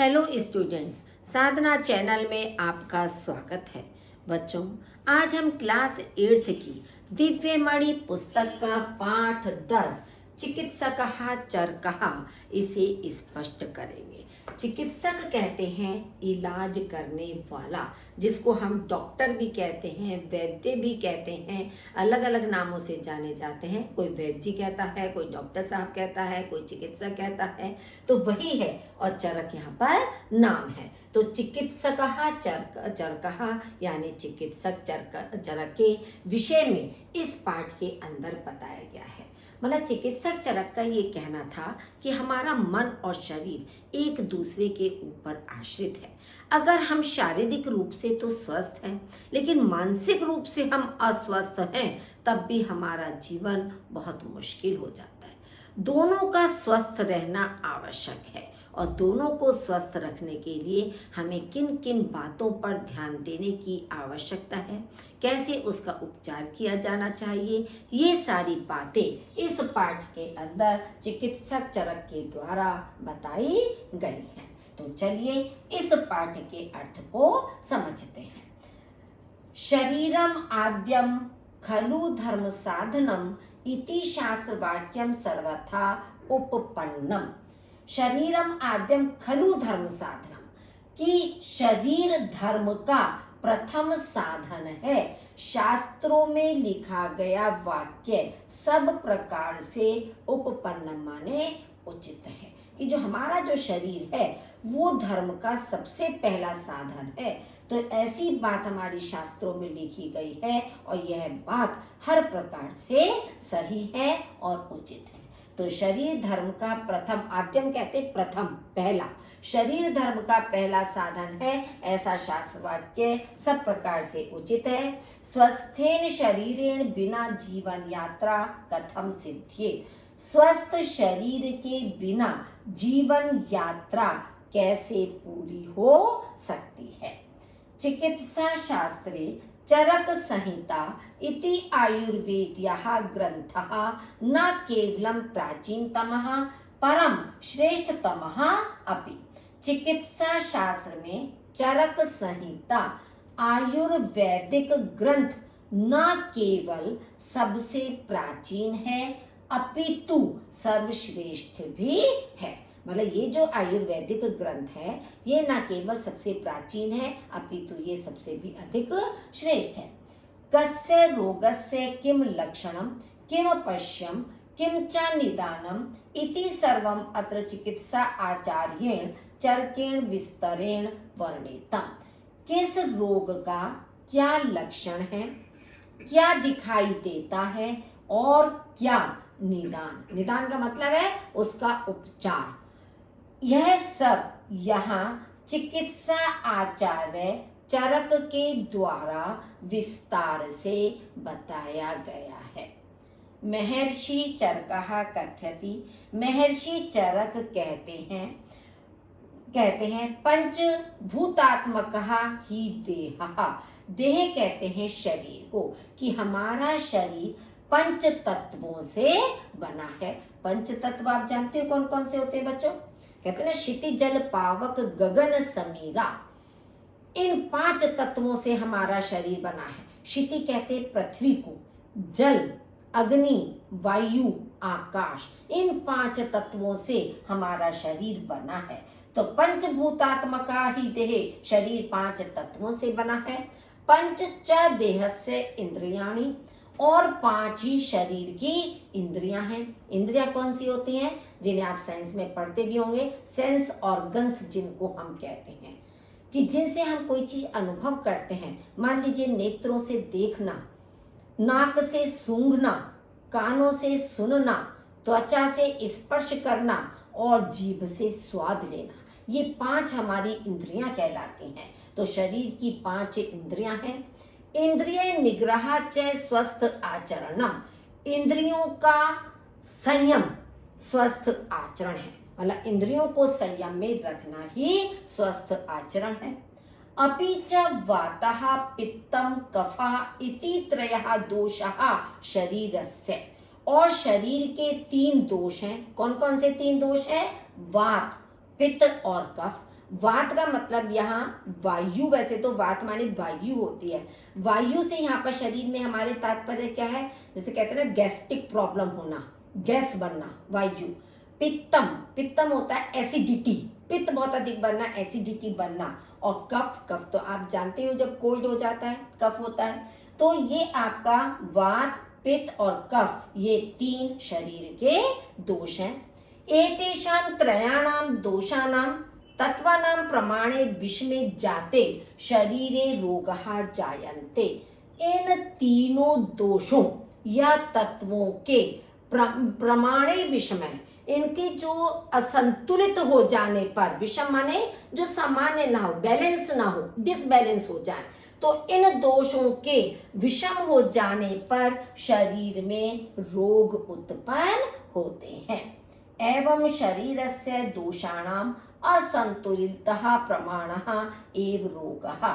Hello students, साधना channel में आपका स्वागत है। बच्चों, आज हम क्लास 8 की दिव्यमणि पुस्तक का पाठ 10 चिकित्सकः चरकः इसे स्पष्ट करेंगे। चिकित्सक कहते हैं इलाज करने वाला, जिसको हम डॉक्टर भी कहते हैं, वैद्य भी कहते हैं, अलग अलग नामों से जाने जाते हैं। कोई वैद्य जी कहता है, कोई डॉक्टर साहब कहता है, कोई चिकित्सक कहता है, तो वही है। और चरक यहाँ पर नाम है। तो चिकित्सकः चरकः यानी चिकित्सक चरक के विषय में इस पाठ के अंदर बताया गया है। मतलब चिकित्सक चरक का ये कहना था कि हमारा मन और शरीर एक दूसरे के ऊपर आश्रित है। अगर हम शारीरिक रूप से तो स्वस्थ हैं, लेकिन मानसिक रूप से हम अस्वस्थ हैं, तब भी हमारा जीवन बहुत मुश्किल हो जाता है। दोनों का स्वस्थ रहना आवश्यक है, और दोनों को स्वस्थ रखने के लिए हमें किन किन बातों पर ध्यान देने की आवश्यकता है, कैसे उसका उपचार किया जाना चाहिए, ये सारी बातें इस पाठ के अंदर चिकित्सक चरक के द्वारा बताई गई हैं। तो चलिए इस पाठ के अर्थ को समझते हैं। शरीरम आद्यम खलु धर्म साधनम इति शास्त्र वाक्यम सर्वथा उपपन्नम। शरीरम आद्यम खलु धर्म साधनम, कि शरीर धर्म का प्रथम साधन है। शास्त्रों में लिखा गया वाक्य सब प्रकार से उपपन्न माने उचित है, कि जो हमारा जो शरीर है वो धर्म का सबसे पहला साधन है। तो ऐसी बात हमारी शास्त्रों में लिखी गई है, और यह बात हर प्रकार से सही है और उचित है। तो शरीर धर्म का प्रथम, आद्यम कहते प्रथम, पहला, शरीर धर्म का पहला साधन है, ऐसा शास्त्र वाक्य सब प्रकार से उचित है। स्वस्थेन शरीरेण बिना जीवन यात्रा कथम सिद्ध्ये। स्वस्थ शरीर के बिना जीवन यात्रा कैसे पूरी हो सकती है। चिकित्सा शास्त्रे चरक संहिता इति आयुर्वेद्यः ग्रंथः न केवलं प्राचीनतमः परम श्रेष्ठतमः अपि। चिकित्सा शास्त्र में चरक संहिता आयुर्वेदिक ग्रंथ न केवल सबसे प्राचीन है, अपितु सर्वश्रेष्ठ भी है। मतलब ये जो आयुर्वेदिक ग्रंथ है, ये न केवल सबसे प्राचीन है, अपितु ये सबसे भी अधिक श्रेष्ठ है। कस्य रोगस्य किम लक्षणम किम पश्यम किम च निदानम इति सर्वम अत्र चिकित्सा आचार्येण चरकेण विस्तरेण वर्णितम। किस रोग का क्या लक्षण है, क्या दिखाई देता है, और क्या निदान, निदान का मतलब है उसका उपचार, यह सब यहाँ चिकित्सा आचार्य चरक के द्वारा विस्तार से बताया गया है। महर्षि चरकः कथयति, महर्षि चरक कहते हैं पंचभूतात्मकः ही देहः। देह कहते हैं शरीर को, कि हमारा शरीर पंच तत्वों से बना है। पंच तत्व आप जानते हो कौन कौन से होते हैं बच्चों? कहते हैं ना, क्षिति जल पावक गगन समीरा। इन 5 तत्वों से हमारा शरीर बना है। क्षिति कहते हैं पृथ्वी को, जल, अग्नि, वायु, आकाश, इन 5 तत्वों से हमारा शरीर बना है। तो पंचभूतात्मका ही देह, शरीर 5 तत्वों से बना है। पंच च देहस्य इंद्रियाणि, और 5 ही शरीर की इंद्रियां हैं। इंद्रियां कौन सी होती हैं, जिन्हें आप साइंस में पढ़ते भी होंगे, सेंस ऑर्गन्स जिनको हम कहते हैं, कि जिनसे हम कोई चीज अनुभव करते हैं। मान लीजिए नेत्रों से देखना, नाक से सूंघना, कानों से सुनना, त्वचा से स्पर्श करना, और जीभ से स्वाद लेना, ये 5 हमारी इंद्रियां कहलाती हैं। तो शरीर की 5 इंद्रियां हैं। इंद्रिय निग्रह च स्वस्थ आचरणम, इंद्रियों का संयम स्वस्थ आचरण है। मतलब इंद्रियों को संयम में रखना ही स्वस्थ आचरण है। अपि च वातः पित्तम कफः इति त्रयः दोषः शरीरस्य, और शरीर के 3 दोष हैं। कौन कौन से 3 दोष हैं? वात, पित्त और कफ। वात का मतलब यहाँ वायु, वैसे तो वात माने वायु होती है, वायु से यहाँ पर शरीर में हमारे तात्पर्य क्या है, जैसे कहते हैं ना गैस्ट्रिक प्रॉब्लम होना, गैस बनना, वायु। पित्तम, पित्तम होता है एसिडिटी, पित्त बहुत अधिक बनना, एसिडिटी बनना। और कफ, कफ तो आप जानते हो जब कोल्ड हो जाता है कफ होता है। तो ये आपका वात, पित्त और कफ, ये 3 शरीर के दोष हैं। एतेषां त्रयाणां दोषाणां तत्वानां प्रमाणे विषमे जाते शरीरे रोगः जायन्ते। इन तीनों दोषों या तत्वों के प्रमाणे विषमय, इनके जो असंतुलित हो जाने पर, विषम माने जो सामान्य ना हो, बैलेंस ना हो, डिसबैलेंस हो जाए, तो इन दोषों के विषम हो जाने पर शरीर में रोग उत्पन्न होते हैं। एवं शरीरस्य दोषाणाम असंतुलितः प्रमाणः एव रोगः।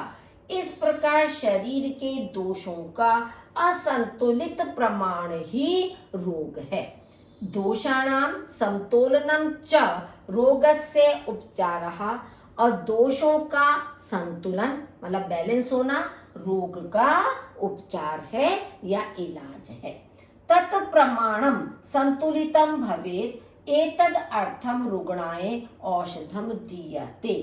इस प्रकार शरीर के दोषों का असंतुलित प्रमाण ही रोग है। दोषाणाम समतोलनम च रोगस्य उपचारः, और दोषों का संतुलन मतलब बैलेंस होना रोग का उपचार है या इलाज है। तत् प्रमाणम संतुलितम भवेत् एतद अर्थम रुग्णाय औषधम दीयते।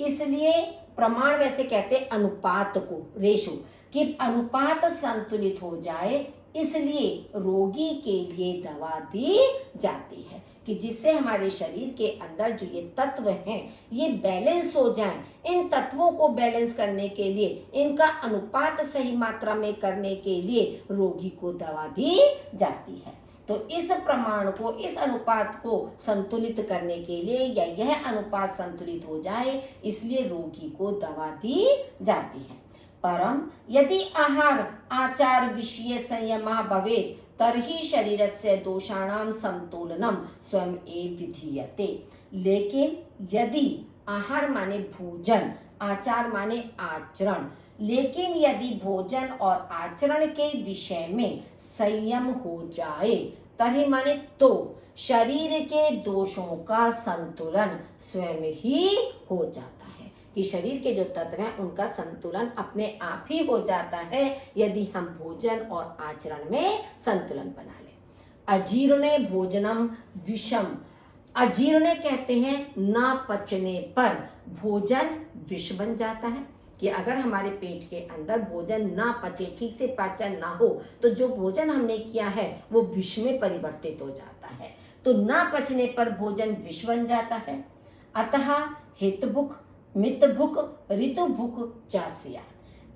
इसलिए प्रमाण वैसे कहते अनुपात को, रेशो, कि अनुपात संतुलित हो जाए, इसलिए रोगी के लिए दवा दी जाती है, कि जिससे हमारे शरीर के अंदर जो ये तत्व हैं ये बैलेंस हो जाएं। इन तत्वों को बैलेंस करने के लिए, इनका अनुपात सही मात्रा में करने के लिए रोगी को दवा दी जाती है। तो इस प्रमाण को, इस अनुपात को संतुलित करने के लिए, या यह अनुपात संतुलित हो जाए, इसलिए रोगी को दवा दी जाती है। परम यदि आहार आचार विषये संयमः भवेत् तर्हि शरीरस्य दोषाणां समतोलनम स्वयं एव विधीयते। लेकिन यदि आहार माने भोजन, आचार माने आचरण, लेकिन यदि भोजन और आचरण के विषय में संयम हो जाए, तर्हि माने तो शरीर के दोषों का संतुलन स्वयं ही हो जाता है, कि शरीर के जो तत्व हैं उनका संतुलन अपने आप ही हो जाता है यदि हम भोजन और आचरण में संतुलन बना लें। अजीर्णे भोजनम विषम, अजीर्ण कहते हैं ना पचने पर भोजन विष बन जाता है, कि अगर हमारे पेट के अंदर भोजन ना पचे, ठीक से पाचन ना हो, तो जो भोजन हमने किया है वो विष में परिवर्तित हो जाता है। तो ना पचने पर भोजन विष बन जाता है। अतः हितभुक मितभुक ऋतुभुक चास्या।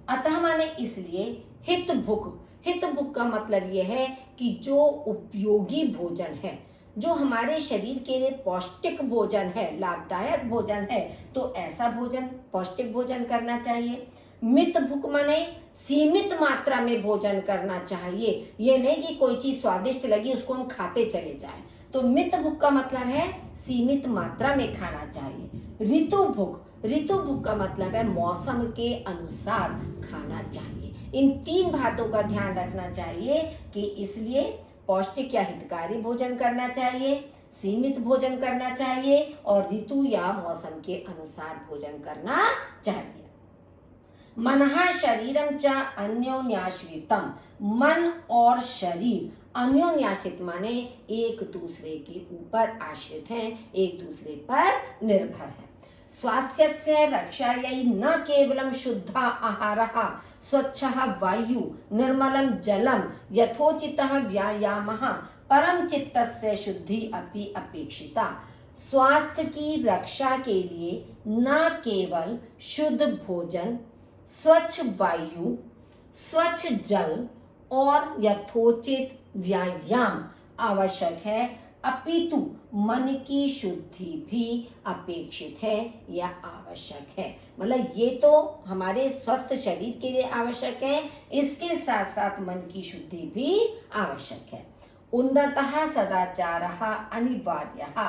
अतः माने इसलिए हितभुक, हितभुक का मतलब यह है कि जो उपयोगी भोजन है, जो हमारे शरीर के लिए पौष्टिक भोजन है, लाभदायक भोजन है, तो ऐसा भोजन, पौष्टिक भोजन करना चाहिए। मित भुक माने सीमित मात्रा में भोजन करना चाहिए, ये नहीं कि कोई चीज स्वादिष्ट लगी उसको हम खाते चले जाएं। तो मित भुक का मतलब है सीमित मात्रा में खाना चाहिए। ऋतु भुक, ऋतु भुक का मतलब है मौसम के अनुसार खाना चाहिए। इन 3 बातों का ध्यान रखना चाहिए कि इसलिए पौष्टिक या हितकारी भोजन करना चाहिए, सीमित भोजन करना चाहिए और ऋतु या मौसम के अनुसार भोजन करना चाहिए। मनः शरीरं च अन्योन्याश्रितम, मन और शरीर अन्योन्याश्रित माने एक दूसरे के ऊपर आश्रित हैं, एक दूसरे पर निर्भर है। स्वास्थ्यस्य रक्षायै न केवलं शुद्धः आहारः, स्वच्छः वायु, निर्मलं जलं, यथोचितः व्यायामः, परम चित्तस्य शुद्धि अपि अपेक्षिता। स्वास्थ्य की रक्षा के लिए न केवल शुद्ध भोजन, स्वच्छ वायु, स्वच्छ जल और यथोचित व्यायाम आवश्यक है, अपितु मन की शुद्धि भी अपेक्षित है या आवश्यक है। मतलब ये तो हमारे स्वस्थ शरीर के लिए आवश्यक है, इसके साथ साथ मन की शुद्धि भी आवश्यक है। उन्नतः सदाचारः अनिवार्यः,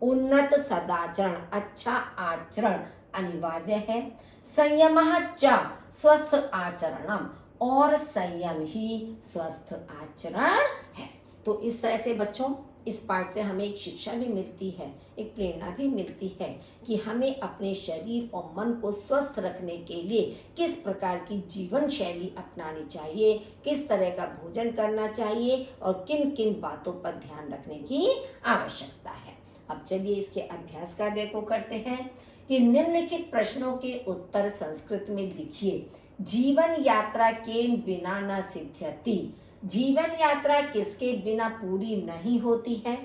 उन्नत सदाचरण, अच्छा आचरण अनिवार्य है। संयमः च स्वस्थ आचरणम, और संयम ही स्वस्थ आचरण है। तो इस तरह से बच्चों इस पाठ से हमें एक शिक्षा भी मिलती है, एक प्रेरणा भी मिलती है कि हमें अपने शरीर और मन को स्वस्थ रखने के लिए किस प्रकार की जीवन शैली अपनानी चाहिए, किस तरह का भोजन करना चाहिए और किन किन बातों पर ध्यान रखने की आवश्यकता है। अब चलिए इसके अभ्यास कार्य को करते हैं कि निम्नलिखित प्रश्नों के उत्तर संस्कृत में लिखिए। जीवन यात्रा के बिना न सिद्ध्यति। जीवन यात्रा किसके बिना पूरी नहीं होती है?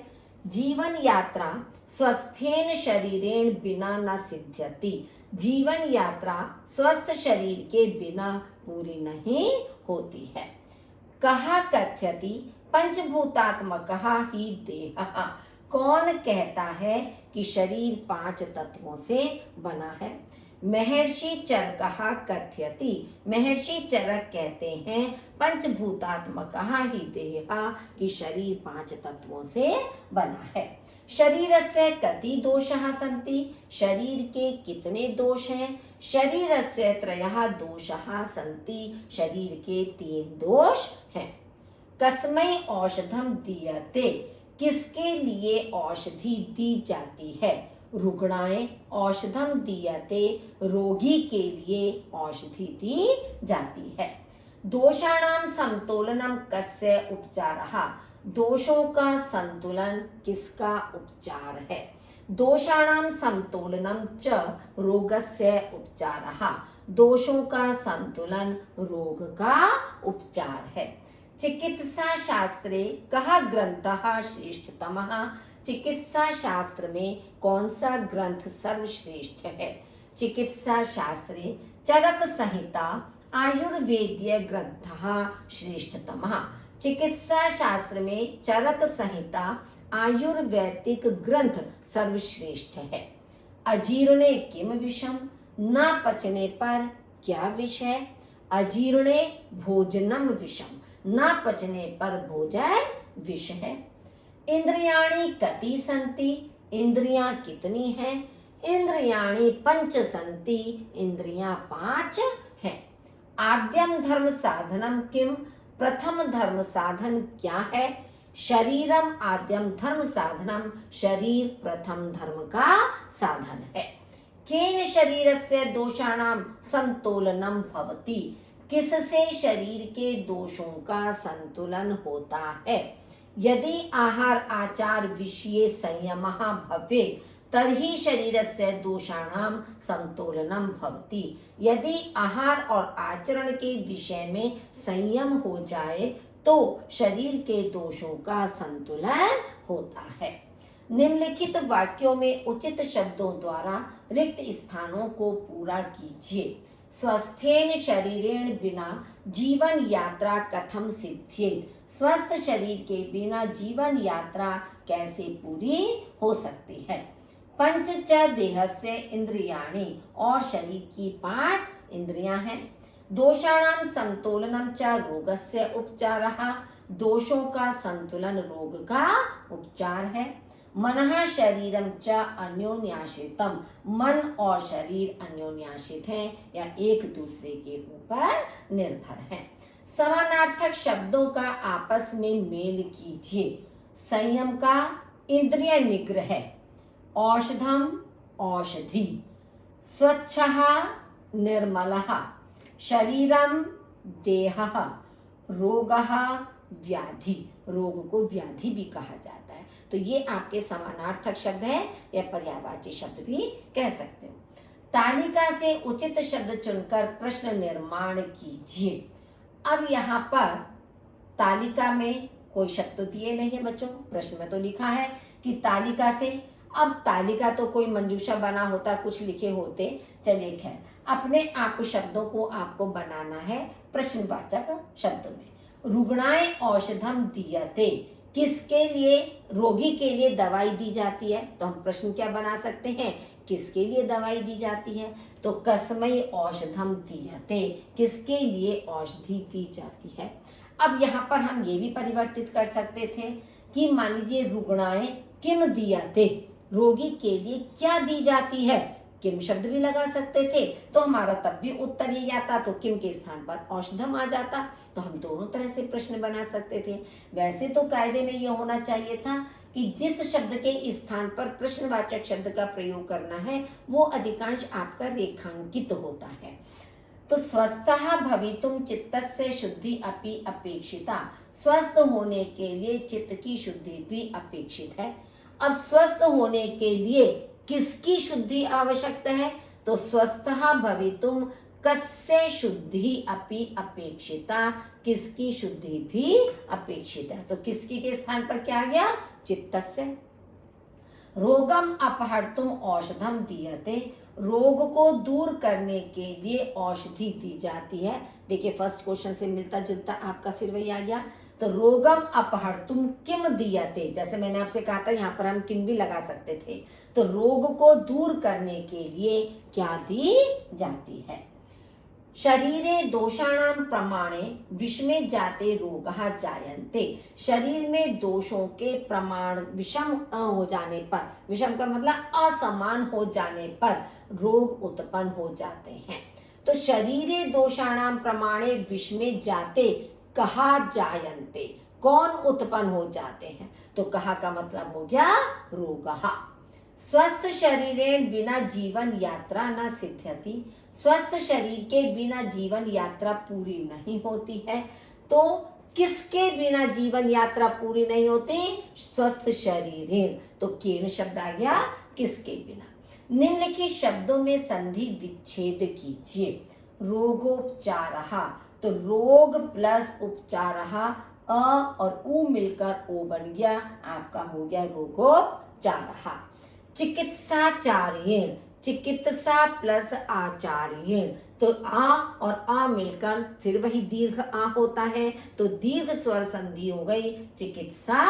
जीवन यात्रा स्वस्थेन शरीरेण बिना न सिद्ध्यति। जीवन यात्रा स्वस्थ शरीर के बिना पूरी नहीं होती है। कहा कथ्यति पंचभूतात्मकः ही देहः। कौन कहता है कि शरीर 5 तत्वों से बना है? महर्षि चरकः कथ्यति। महर्षि चरक कहते हैं पंचभूतात्मकः ही देहः कि शरीर 5 तत्वों से बना है। शरीरस्य कति दोषाः सन्ति। शरीर के कितने दोष हैं? शरीरस्य त्रयः दोषाः सन्ति। शरीर के 3 दोष हैं। कस्मै औषधम दीयते। किसके लिए औषधि दी जाती है? रुग्णाय औषधम दीयते। रोगी के लिए औषधि दी जाती है। दोषाणाम समतोलनम कस्य उपचारः। दोषों का संतुलन किसका उपचार है? दोषाणाम समतोलनम च रोगस्य उपचारः। दोषों का संतुलन रोग का उपचार है। चिकित्सा शास्त्रे कः ग्रंथः श्रेष्ठतमः। चिकित्सा शास्त्र में कौन सा ग्रंथ सर्वश्रेष्ठ है? चिकित्सा शास्त्रे चरक संहिता आयुर्वेदीय ग्रंथः श्रेष्ठतमः। चिकित्सा शास्त्र में चरक संहिता आयुर्वैदिक ग्रंथ सर्वश्रेष्ठ है। अजीर्णे किम विषम। न पचने पर क्या विष है? अजीर्णे भोजनम विषम। न पचने पर भोजन विष है। इंद्रियाणि कति सन्ति। इंद्रियां कितनी हैं? इंद्रियाणि 5 सन्ति। इंद्रियां 5 हैं। आद्यम धर्म साधनम किम। प्रथम धर्म साधन क्या है? शरीरम आद्यम धर्म साधनम। शरीर प्रथम धर्म का साधन है। केन शरीरस्य दोषाणाम समतोलनम भवति। किससे शरीर के दोषों का संतुलन होता है? यदि आहार आचार विषये संयमः भवेत् तर्हि शरीरस्य दोषाणाम समतोलनम भवति। यदि आहार और आचरण के विषय में संयम हो जाए तो शरीर के दोषों का संतुलन होता है। निम्नलिखित वाक्यों में उचित शब्दों द्वारा रिक्त स्थानों को पूरा कीजिए। स्वस्थेन शरीरेण बिना जीवन यात्रा कथम सिद्ध्येत। स्वस्थ शरीर के बिना जीवन यात्रा कैसे पूरी हो सकती है? पंच च देहस्य इंद्रियाणि। और शरीर की 5 इंद्रियां हैं। दोषाणाम समतोलनम च रोगस्य उपचारः। दोषों का संतुलन रोग का उपचार है। मनः शरीरम च अन्योन्याश्रितम। मन और शरीर अन्योन्याश्रित हैं या एक दूसरे के ऊपर निर्भर हैं। समानार्थक शब्दों का आपस में मेल कीजिए। संयम का इंद्रिय निग्रह। औषधम औषधि। स्वच्छः निर्मलः। शरीरम देहः। रोगः व्याधि। रोग को व्याधि भी कहा जाता है। तो ये आपके समानार्थक शब्द है या पर्यायवाची शब्द भी कह सकते हो। तालिका से उचित शब्द चुनकर प्रश्न निर्माण कीजिए। अब यहाँ पर तालिका में कोई शब्द तो दिए नहीं है बच्चों, प्रश्न में तो लिखा है कि तालिका से। अब तालिका तो कोई मंजूषा बना होता, कुछ लिखे होते, चलिए खैर अपने आप शब्दों को आपको बनाना है प्रश्नवाचक शब्दों में। रुग्णाय औषधम दीयते। किसके लिए? रोगी के लिए दवाई दी जाती है। तो हम प्रश्न क्या बना सकते हैं? किसके लिए दवाई दी जाती है? तो कस्मै औषधम दीयते। किसके लिए औषधि दी जाती है? अब यहाँ पर हम ये भी परिवर्तित कर सकते थे कि मान लीजिए रुग्णाय किम दीयते। रोगी के लिए क्या दी जाती है? किम शब्द भी लगा सकते थे तो हमारा तब भी उत्तर ये आता, तो किम के स्थान पर औषधम आ जाता। तो हम दोनों तरह से प्रश्न बना सकते थे। वैसे तो कायदे में ये होना चाहिए था कि जिस शब्द के स्थान पर प्रश्नवाचक शब्द का प्रयोग करना है वो अधिकांश आपका रेखांकित होता है। तो स्वस्थः भवितुम चित्तस्य शुद्धि अपि अपेक्षिता, स्वस्थ होने के लिए चित्त की शुद्धि भी अपेक्षित है। अब स्वस्थ होने के लिए किसकी शुद्धि आवश्यक है? तो स्वस्थः भवितुम कस्य शुद्धि अपि अपेक्षिता, किसकी शुद्धि भी अपेक्षित है। तो किसकी के स्थान पर क्या आ गया? चित्तस्य। रोगम अपहर्तुम औषधम दीयते, रोग को दूर करने के लिए औषधि दी जाती है। देखिए फर्स्ट क्वेश्चन से मिलता जुलता आपका फिर वही आ गया। तो रोगम अपहर्तुम किम दीयते, जैसे मैंने आपसे कहा था यहाँ पर हम किम भी लगा सकते थे। तो रोग को दूर करने के लिए क्या दी जाती है? शरीरे दोषाणाम प्रमाणे विषमे जाते रोगः जायन्ते, शरीर में दोषों के प्रमाण विषम हो जाने पर, विषम का मतलब असमान हो जाने पर रोग उत्पन्न हो जाते हैं। तो शरीरे दोषाणाम प्रमाणे विषमे जाते कहा जायन्ते, कौन उत्पन्न हो जाते हैं? तो कहा का मतलब हो गया रोगः। स्वस्थ शरीरेण बिना जीवन यात्रा न सिद्ध्यति, स्वस्थ शरीर के बिना जीवन यात्रा पूरी नहीं होती है। तो किसके बिना जीवन यात्रा पूरी नहीं होती? स्वस्थ शरीरेण। तो केन शब्द आ गया, किसके बिना। निम्नलिखित शब्दों में संधि विच्छेद कीजिए। रोगोपचारः, तो रोग प्लस उपचारः, अ और उ मिलकर ओ बन गया, आपका हो गया रोगोपचारः। चिकित्साचार्येण, चिकित्सा प्लस आचार्येण, तो आ और आ मिलकर फिर वही दीर्घ आ होता है, तो दीर्घ स्वर संधि हो गई चिकित्सा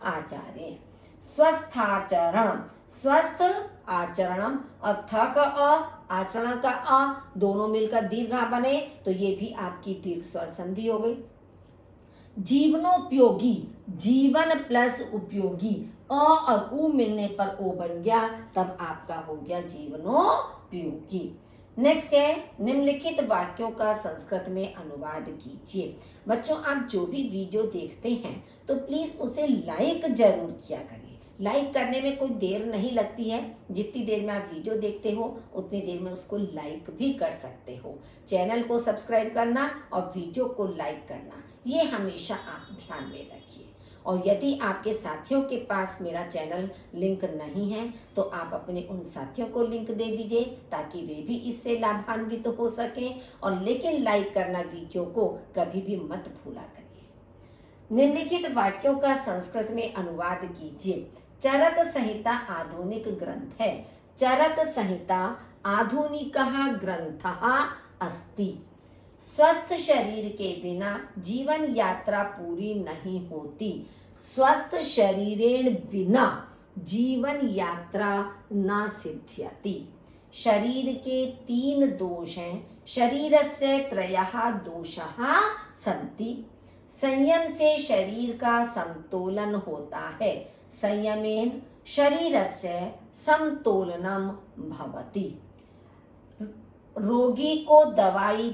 आचार्य। स्वस्थाचरण, स्वस्थ आचरणम और थ का अ, आचरण का अ, दोनों मिलकर दीर्घ आ बने, तो ये भी आपकी दीर्घ स्वर संधि हो गई। जीवनोपयोगी, जीवन प्लस उपयोगी, अ और उ मिलने पर ओ बन गया, तब आपका हो गया जीवनोपयोगी। नेक्स्ट है निम्नलिखित वाक्यों का संस्कृत में अनुवाद कीजिए। बच्चों आप जो भी वीडियो देखते हैं तो प्लीज उसे लाइक जरूर किया करिए। लाइक करने में कोई देर नहीं लगती है, जितनी देर में आप वीडियो देखते हो उतनी देर में उसको लाइक भी कर सकते हो। चैनल को सब्सक्राइब करना और वीडियो को लाइक करना, ये हमेशा आप ध्यान में रखिए। और यदि आपके साथियों के पास मेरा चैनल लिंक नहीं है तो आप अपने उन साथियों को लिंक दे दीजिए ताकि वे भी इससे लाभान्वित हो सकें। और लेकिन लाइक करना वीडियो को कभी भी मत भूला करिए। निम्नलिखित वाक्यों का संस्कृत में अनुवाद कीजिए। चरक संहिता आधुनिक ग्रंथ है। चरक संहिता आधुनिकः ग्रंथः अस्ति। स्वस्थ शरीर के बिना जीवन यात्रा पूरी नहीं होती। स्वस्थ शरीरेण बिना जीवन यात्रा न सिद्ध्यति। शरीर के 3 दोष हैं। शरीरस्य त्रयः दोषाः सन्ति। संयम से शरीर का समतोलन होता है। संयमेन शरीरस्य समतोलनम भवति। रोगी को दवाई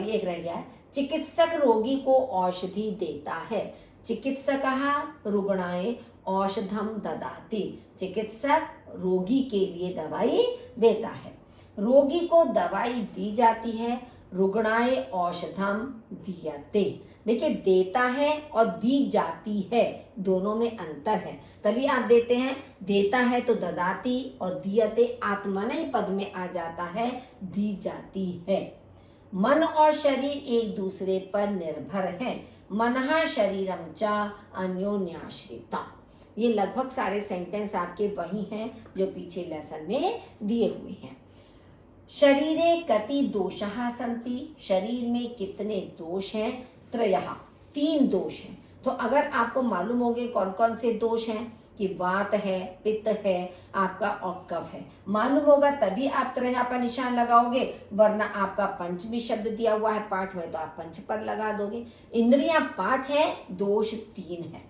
एक रह गया है। चिकित्सक रोगी को औषधि देता है। चिकित्सकः रुग्णाय औषधम ददाति। चिकित्सक रोगी के लिए दवाई देता है। रोगी को दवाई दी जाती है। रुग्णाय औषधम दीयते। देखिए देता है और दी जाती है, दोनों में अंतर है। तभी आप देते हैं, देता है तो ददाती और दीयते आत्मनेय पद में आ जाता है, दी जाती है। मन और शरीर एक दूसरे पर निर्भर है। मनः शरीरम च अन्योन्याश्रिता। ये लगभग सारे सेंटेंस आपके वही हैं जो पीछे लेसन में दिए हुए हैं। शरीरे कति दोषाः सन्ति। शरीर में कितने दोष हैं? त्रयः, 3 दोष हैं। तो अगर आपको मालूम होंगे कौन कौन से दोष हैं कि वात है, पित्त है, आपका और कफ है, मालूम होगा तभी आप त्रयः पर निशान लगाओगे, वरना आपका पंच भी शब्द दिया हुआ है पाठ में तो आप पंच पर लगा दोगे। इंद्रियां 5 है, दोष 3 है।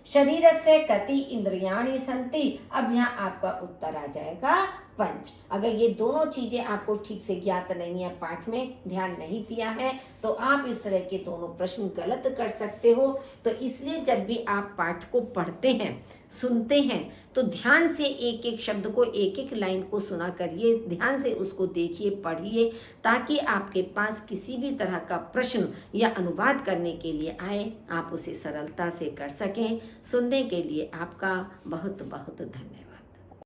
शरीरस्य कति इंद्रियाणि सन्ति। अब यहाँ आपका उत्तर आ जाएगा पंच। अगर ये दोनों चीजें आपको ठीक से ज्ञात नहीं है, पाठ में ध्यान नहीं दिया है, तो आप इस तरह के दोनों प्रश्न गलत कर सकते हो। तो इसलिए जब भी आप पाठ को पढ़ते हैं, सुनते हैं, तो ध्यान से एक एक शब्द को, एक एक लाइन को सुना करिए, ध्यान से उसको देखिए, पढ़िए, ताकि आपके पास किसी भी तरह का प्रश्न या अनुवाद करने के लिए आए, आप उसे सरलता से कर सकें। सुनने के लिए आपका बहुत बहुत धन्यवाद।